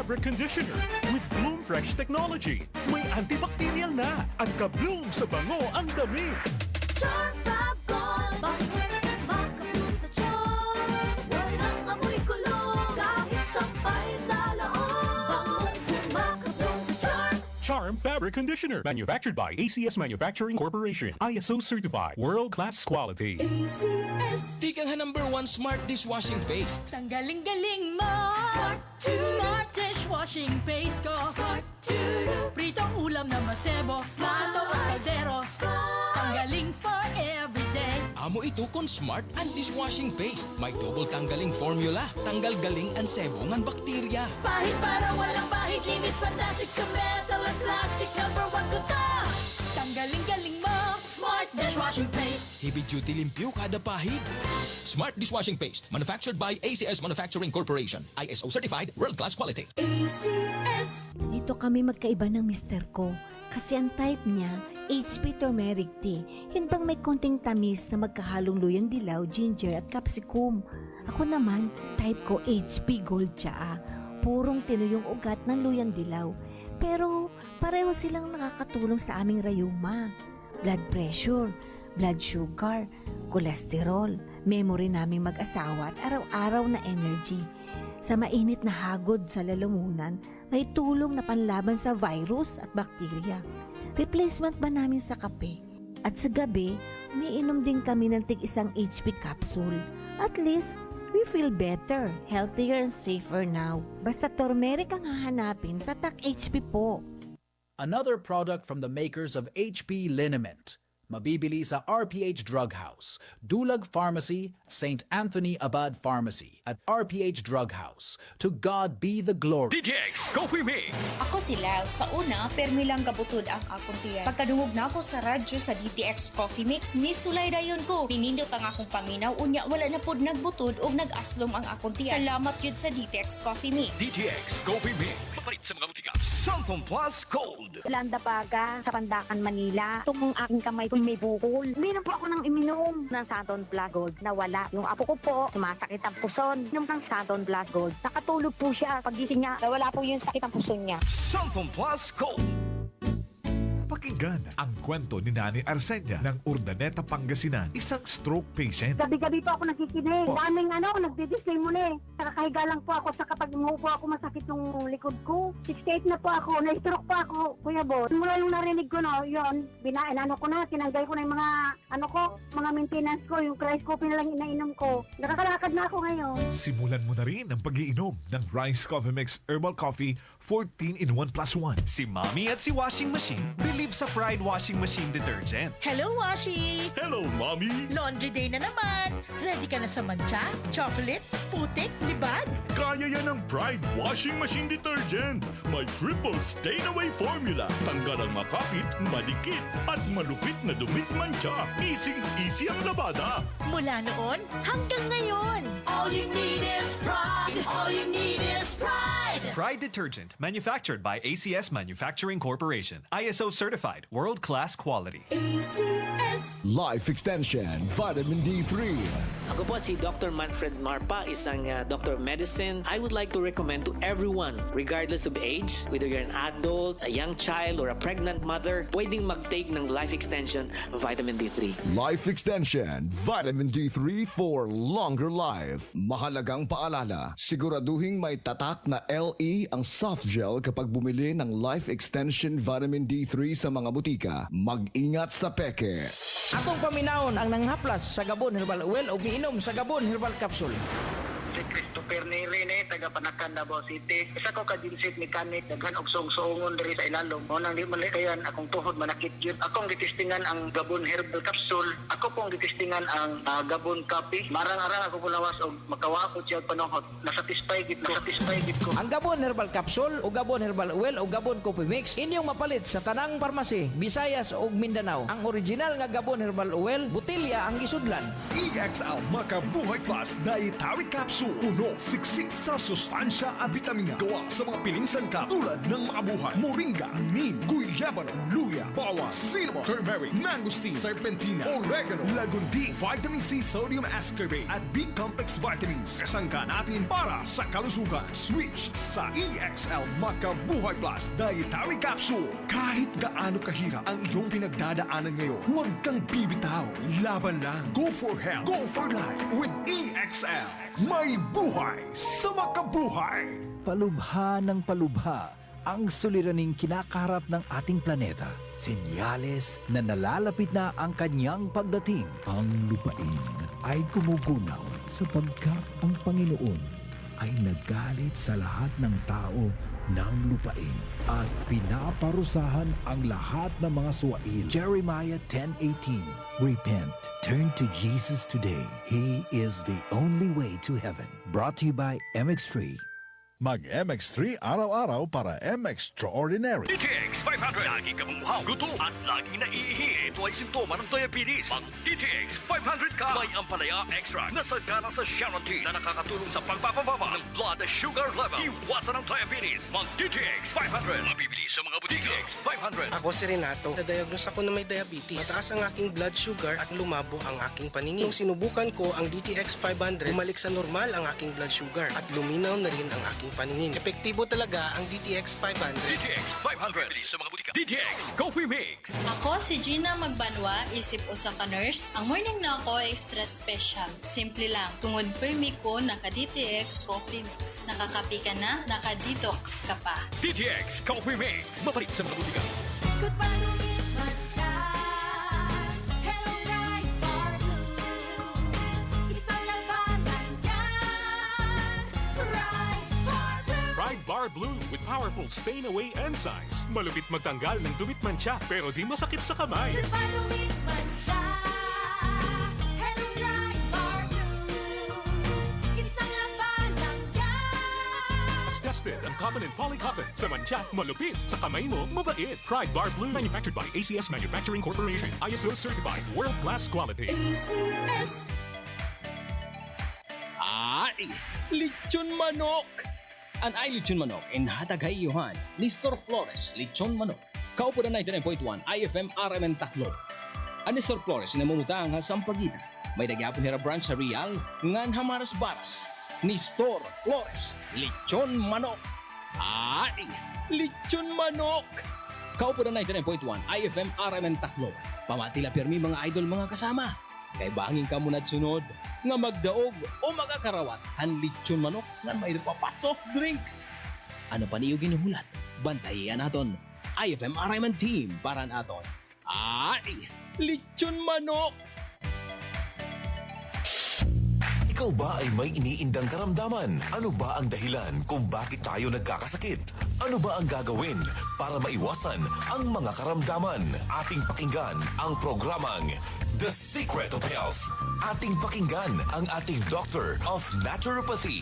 Fabric Conditioner with Bloom Fresh technology. May antibacterial na at ka-bloom sa bango ang damit. Charm Fab Gold. Makabloom sa charm. Walang amoy kulong. Kahit sampay sa loob. Makabloom sa charm. Charm Fabric Conditioner. Manufactured by ACS Manufacturing Corporation. ISO certified. World-class quality. ACS. Tikang #1 Smart Dishwashing Paste. Tanggaling-galing mo! Smart to Smart dishwashing paste ko! Smart to Pritong ulam na masebo, plato at kaldero. Tanggaling for everyday. Amo ito kon Smart and Dishwashing Paste. May double tanggaling formula. Tanggal galing ang sebo ngan bakterya. Pahit para walang pahit, linis fantastic sa metal at plastic. #1 ko to! Tanggaling-galing mo! Smart dishwashing paste. Heavy duty limpyo kada pahid. Smart Dishwashing Paste. Manufactured by ACS Manufacturing Corporation. ISO certified. World-class quality. ACS. Dito kami magkaiba ng mister ko. Kasi ang type niya, HP turmeric tea. Yun bang may konting tamis na magkahalong luyang dilaw, ginger at capsicum. Ako naman, type ko HP gold tsaa. Purong tinuyong ugat ng luyang dilaw. Pero pareho silang nakakatulong sa aming rayuma. Blood pressure, blood sugar, kolesterol, memory naming mag-asawa at araw-araw na energy. Sa mainit na hagod sa lalamunan, may tulong na panlaban sa virus at bakterya. Replacement ba namin sa kape? At sa gabi, umiinom din kami ng tig-isang HP capsule. At least, we feel better, healthier and safer now. Basta turmeric ang hahanapin, tatak HP po. Another product from the makers of HP Liniment. Mabibili sa RPH Drug House, Dulag Pharmacy, St. Anthony Abad Pharmacy, at RPH Drug House. To God be the glory. DTX Coffee Mix. Ako sila, sa una, permi lang kabutod ang akong tiyan. Pagkadungog na ako sa radyo sa DTX Coffee Mix, nisulay dayon ko. Ninindot ang akong paminaw, unya wala na pod nagbutod o nag-aslom ang akong tiyan. Salamat yun sa DTX Coffee Mix. DTX Coffee Mix. Mapalit sa mga butika. Samsung Plus Gold. Landa Paga sa Pandakan, Manila. Itong aking kamay ko may bukol. Meron po ako ng iminom ng Saturn Plus Gold na wala. Yung apo ko po, sumasakit ang puson. Yung ng Saturn Plus Gold, nakatulog po siya. Pagising niya, wala po yung sakit ang puson niya. Samsung Plus Gold. Pakinggan ang kwento ni Nani Arsenia ng Urdaneta, Pangasinan, isang stroke patient. Gabi-gabi po ako nakikinig. Daming nagdi-display muna eh. Nakakahiga lang po ako sa kapag umuupo ako masakit yung likod ko. 68 na po ako, na-stroke po ako, Kuya Boss. Mula yung narinig ko yun, ko na, tinanggal ko na yung mga, mga maintenance ko, yung rice coffee na lang inainom ko. Nakakalakad na ako ngayon. Simulan mo na rin ang pag-iinom ng Rice Coffee Mix Herbal Coffee 14 in 1 plus 1. Si Mommy at si Washing Machine believe sa Pride Washing Machine Detergent. Hello, Washi! Hello, Mommy. Laundry day na naman! Ready ka na sa mancha, chocolate, putik, libag? Kaya yan ang Pride Washing Machine Detergent. May triple stain-away formula. Tanggal ang makapit, madikit, at malupit na dumit mancha. Easy ang labada. Mula noon hanggang ngayon. All you need is pride. All you need is pride. Pride Detergent, manufactured by ACS Manufacturing Corporation. ISO certified, world-class quality. ACS. Life Extension Vitamin D3. Ako po si Dr. Manfred Marpa, isang Doctor of Medicine. I would like to recommend to everyone, regardless of age, whether you're an adult, a young child, or a pregnant mother, pwedeng mag-take ng Life Extension Vitamin D3. Life Extension Vitamin D3 for longer life. Mahalagang paalala, siguraduhin may tatak na LE ang soft gel kapag bumili ng Life Extension Vitamin D3 sa mga butika. Mag-ingat sa peke. Atong paminahon ang nanghaplas sa Gabon Herbal Oil o giinom sa Gabon Herbal Capsule. Si Christopher Nirene, taga Panakan, Davao City. Isa ko ka-dinsit mechanic, daghan og song-songon diri sa ilalom. Mo nang di man kayan akong tuhod manakit yun. Akong gitistingan ang Gabon Herbal Capsule. Ako pong gitistingan ang Gabon Coffee. Marang-arang ako pulawas og makawa ko siya panahot. Nasatisfy gid ko. Ang Gabon Herbal Capsule o Gabon Herbal Oil o Gabon Coffee Mix inyong mapalit sa tanang parmasi, Visayas ug Mindanao. Ang original nga Gabon Herbal Oil, butilya ang gisudlan. EXL Makabuhay Plus Dietary Capsule. puno, siksik sa sustansya at bitamina. Gawa sa mga piling sangkap tulad ng makabuhay, moringa, neem, guyabano, luya, bawang, cinnamon, turmeric, mangosteen, serpentina, oregano, lagundi, vitamin C, sodium ascorbate at B-complex vitamins. Kasangka natin para sa kalusugan. Switch sa EXL Makabuhay Plus Dietary Capsule. Kahit gaano kahirap ang iyong pinagdadaanan ngayon, huwag kang bibitaw. Laban lang. Go for health. Go for life with EXL. May buhay sa makabuhay. Palubha ng palubha ang suliraning kinakaharap ng ating planeta. Senyales na nalalapit na ang kanyang pagdating. Ang lupain ay gumugunaw sapagkat ang Panginoon ay nagalit sa lahat ng tao ng lupain at pinaparusahan ang lahat ng mga suwail. Jeremiah 10:18. Repent. Turn to Jesus today. He is the only way to heaven. Brought to you by MX3. Mag-MX3 araw-araw para MX-Extraordinary. DTX 500. Laging kamuhaw, gutom at laging naiihi. Ito ay simptoma ng diabetes. Mag DTX 500 ka. May ampalaya extract na sagana sa Sharon T na nakakatulong sa pagpapababa ng blood sugar level. Iwasan ang diabetes. Mag DTX 500. Mabibili sa mga butika. DTX 500. Ako si Renato. Na-diagnose ako na may diabetes. Mataas ang aking blood sugar at lumabo ang aking paningin. Nung sinubukan ko ang DTX 500, bumalik sa normal ang aking blood sugar at luminaw na rin ang aking paningin. Epektibo talaga ang DTX 500. DTX 500. Bili sa mga butika. DTX Coffee Mix. Ako si Gina Magbanwa, isip usa ka nurse. Ang morning na ako extra special. Simple lang. Tungod permi ko naka-DTX Coffee Mix. Nakakapi ka na, naka-detox ka pa. DTX Coffee Mix. Mapalit sa mga butika. Ikot pa lumipas siya. Hello, Right Bar Blue. Isang labanan yan. Right Bar Blue. Pride Bar Blue with powerful stain-away enzymes. Malupit magtanggal ng dumit mancha pero di masakit sa kamay. Ikot pa lumipas siya. Hello, Right Bar Blue. Isang labanan yan. As tested ang cotton and polycotton. Sa mancha, malupit. Sa kamay mo, mabait. Pride Bar Blue. Manufactured by ACS Manufacturing Corporation. ISO certified. World-class quality. ACS. Ay! Lechon manok! An ay lechon manok in hatagay Johan ni Store Flores Lechon Manok. Kaupo na 99.1 IFM RMN Tacloban. Ani Store Flores na mamutang ha Sampaguita. May nagyapon nila branch sa Real ngan Hamaras Baras. Ni Store Flores Lechon Manok. Ay! Lechon manok! Kaupo na 99.1 IFM RMN Tacloban. Pamatila pirmi mga idol mga kasama. Kay bangin ka muna sunod nga magdaog o magakarawat ang lechon manok nga may pa soft drinks. Ano pa niyo ginuhulat? Bantayan naton. IFM RMN Team para naton. Ay! Lechon manok! Ikaw ba ay may iniindang karamdaman? Ano ba ang dahilan kung bakit tayo nagkakasakit? Ano ba ang gagawin para maiwasan ang mga karamdaman? Ating pakinggan ang programang The Secret of Health. Ating pakinggan ang ating Doctor of Naturopathy.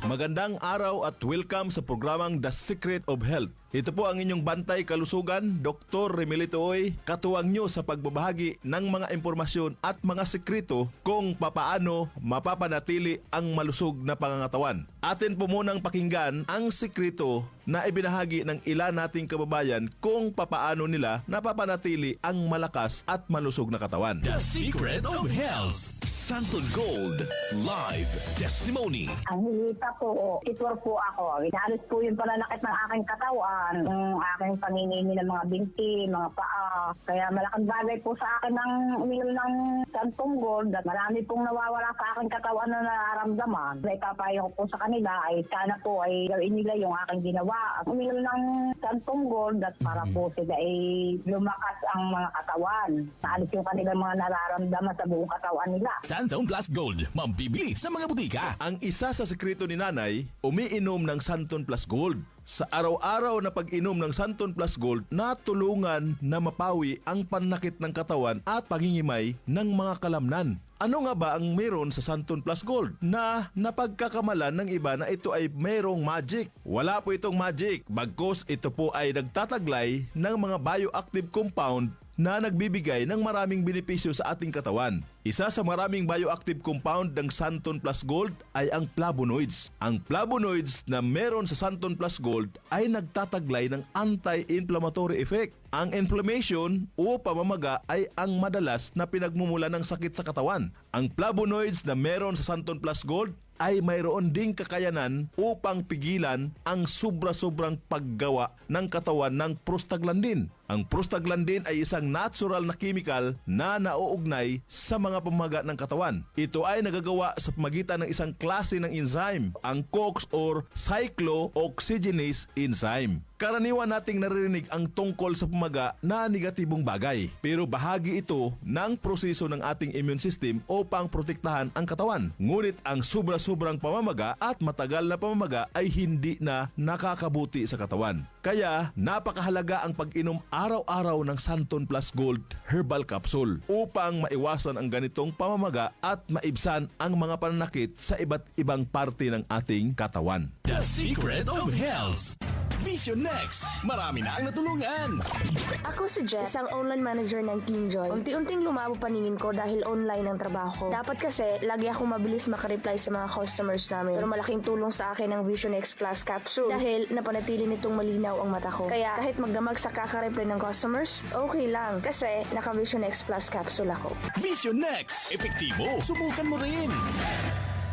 Magandang araw at welcome sa programang The Secret of Health. Ito po ang inyong bantay kalusugan, Dr. Remelito Oy, katuwang nyo sa pagbabahagi ng mga impormasyon at mga sekreto kung papaano mapapanatili ang malusog na pangangatawan. Atin po munang pakinggan ang sekreto na ibinahagi ng ilan nating kababayan kung papaano nila napapanatili ang malakas at malusog na katawan. The Secret of Health. Santon Gold Live Testimony. Ang hilita po, itwar po ako. Inalis po yung pananakit ng aking katawan, ng aking paninini ng mga binti, mga paa. Kaya malaking bagay po sa akin ng uminom ng Santong Gold at marami pong nawawala sa aking katawan na nararamdaman. Ipapayo ko po sa kanila ay sana po ay gawin nila yung aking ginawa. Uminom ng Santong Gold at para po sila ay lumakas ang mga katawan. Naalis yung kanilang mga nararamdaman sa buong katawan nila. Santon Plus Gold, mambibili sa mga butika. Ang isa sa sekreto ni Nanay, umiinom ng Santon Plus Gold. Sa araw-araw na pag-inom ng Santon Plus Gold, natulungan na mapawi ang pananakit ng katawan at pangingimay ng mga kalamnan. Ano nga ba ang meron sa Santon Plus Gold na napagkakamalan ng iba na ito ay merong magic? Wala po itong magic, bagkus ito po ay nagtataglay ng mga bioactive compound na nagbibigay ng maraming benepisyo sa ating katawan. Isa sa maraming bioactive compound ng Santon Plus Gold ay ang flavonoids. Ang flavonoids na meron sa Santon Plus Gold ay nagtataglay ng anti-inflammatory effect. Ang inflammation o pamamaga ay ang madalas na pinagmumula ng sakit sa katawan. Ang flavonoids na meron sa Santon Plus Gold ay mayroon ding kakayanan upang pigilan ang sobra-sobrang paggawa ng katawan ng prostaglandin. Ang prostaglandin ay isang natural na chemical na nauugnay sa mga pamamaga ng katawan. Ito ay nagagawa sa pamagitan ng isang klase ng enzyme, ang COX or cyclooxygenase enzyme. Karaniwan nating naririnig ang tungkol sa pamaga na negatibong bagay, pero bahagi ito ng proseso ng ating immune system upang protektahan ang katawan. Ngunit ang sobra-sobrang pamamaga at matagal na pamamaga ay hindi na nakakabuti sa katawan. Kaya napakahalaga ang pag-inom araw-araw ng Santon Plus Gold Herbal Capsule upang maiwasan ang ganitong pamamaga at maibsan ang mga pananakit sa iba't ibang parte ng ating katawan. The Secret of Health. Vision Next. Marami na ang natulungan. Ako si Jess, isang online manager ng Team Joy. Unti-unting lumabo paningin ko dahil online ang trabaho ko. Dapat kasi, lagi akong mabilis makareply sa mga customers namin. Pero malaking tulong sa akin ang Vision X Plus Capsule dahil napanatili nitong malinaw ang mata ko. Kaya kahit magdamag sa kakareply ng customers, okay lang kasi naka Vision X Plus Capsule ako. Vision Next. Epektibo. Subukan mo rin.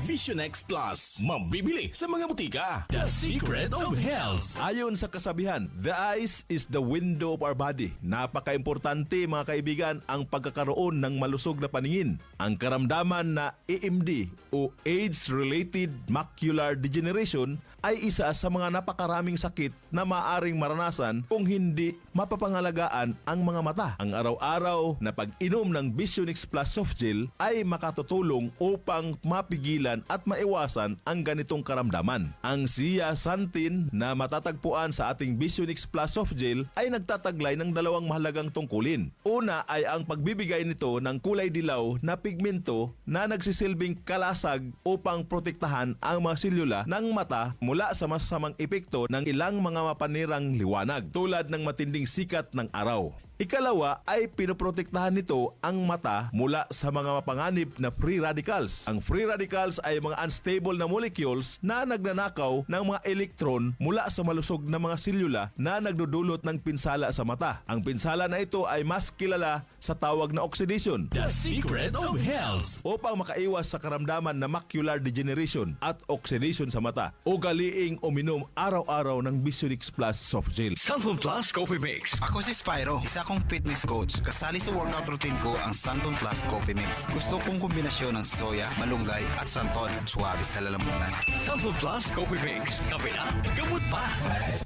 Vision X Plus. Mabibili sa mga butika. The Secret of Health. Ayon sa kasabihan, the eyes is the window of our body. Napaka-importante mga kaibigan ang pagkakaroon ng malusog na paningin. Ang karamdaman na AMD o Age-Related Macular Degeneration ay isa sa mga napakaraming sakit na maaring maranasan kung hindi mapapangalagaan ang mga mata. Ang araw-araw na pag-inom ng Vision X Plus Soft Gel ay makatutulong upang mapigilan at maiwasan ang ganitong karamdaman. Ang zeaxanthin na matatagpuan sa ating Vision X Plus Soft Gel ay nagtataglay ng dalawang mahalagang tungkulin. Una ay ang pagbibigay nito ng kulay dilaw na pigmento na nagsisilbing kalasag upang protektahan ang mga selula ng mata mula sa masasamang epekto ng ilang mga mapanirang liwanag tulad ng matinding sikat ng araw. Ikalawa ay pinoprotektahan nito ang mata mula sa mga mapanganib na free radicals. Ang free radicals ay mga unstable na molecules na nagnanakaw ng mga elektron mula sa malusog na mga selula na nagdudulot ng pinsala sa mata. Ang pinsala na ito ay mas kilala sa tawag na oxidation. The Secret of Health. Upang makaiwas sa karamdaman na macular degeneration at oxidation sa mata, ugaliing uminom araw-araw ng Vision X Plus Soft Gel. Santon Plus Coffee Mix. Ako si Spyro, isa akong fitness coach. Kasali sa workout routine ko ang Santon Plus Coffee Mix. Gusto kong kombinasyon ng soya, malunggay at santon. Suwabe sa lalamunan. Santon Plus Coffee Mix. Kape na, gamot pa.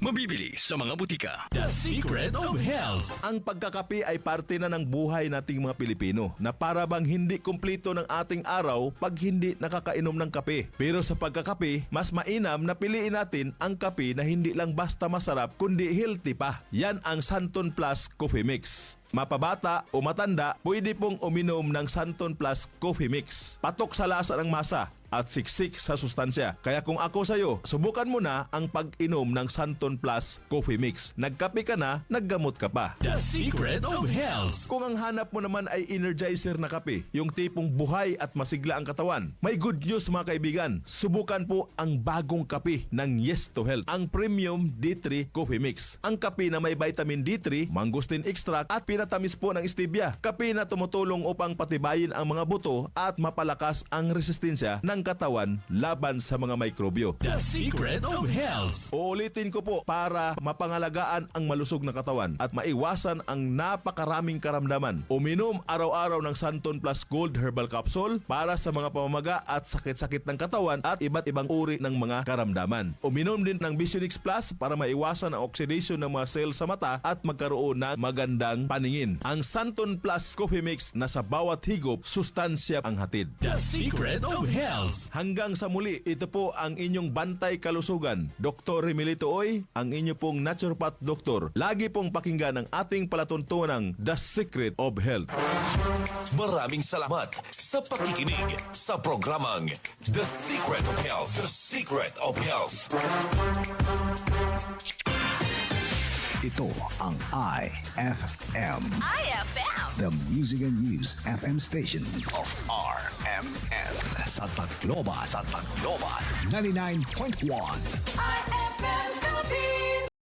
Mabibili sa mga butika. The Secret of Health. Ang pagkakape ay parte na ng buhay nating mga Pilipino na para bang hindi kumplito ng ating araw pag hindi nakakainom ng kape. Pero sa pagkakape, mas mainam na piliin natin ang kape na hindi lang basta masarap kundi healthy pa. Yan ang Santon Plus Coffee Mix. Mapabata o matanda, pwede pong uminom ng Santon Plus Coffee Mix. Patok sa lasa ng masa at siksik sa sustansya. Kaya kung ako sa'yo, subukan mo na ang pag-inom ng Santon Plus Coffee Mix. Nagkape ka na, naggamot ka pa. The Secret of Health. Kung ang hanap mo naman ay energizer na kape, yung tipong buhay at masigla ang katawan, may good news mga kaibigan. Subukan po ang bagong kape ng Yes to Health, ang Premium D3 Coffee Mix. Ang kape na may vitamin D3, mangosteen extract at pinatamis po ng stevia. Kape na tumutulong upang patibayin ang mga buto at mapalakas ang resistensya ng katawan laban sa mga mikrobyo. The Secret of Health. Uulitin ko po para mapangalagaan ang malusog na katawan at maiwasan ang napakaraming karamdaman. Uminom araw-araw ng Santon Plus Gold Herbal Capsule para sa mga pamamaga at sakit-sakit ng katawan at iba't ibang uri ng mga karamdaman. Uminom din ng Vision X Plus para maiwasan ang oxidation ng mga cells sa mata at magkaroon ng magandang paningin. Ang Santon Plus Coffee Mix na sa bawat higop, sustansya ang hatid. The Secret of Health. Hanggang sa muli, ito po ang inyong bantay kalusugan. Dr. Remilito Oy, ang inyo pong naturopath doktor. Lagi pong pakinggan ang ating palatuntunang The Secret of Health. Maraming salamat sa pakikinig sa programang The Secret of Health. The Secret of Health. Ito Ito ang IFM. IFM. The Music and News FM station of RMN. Sa Tacloban. 99.1.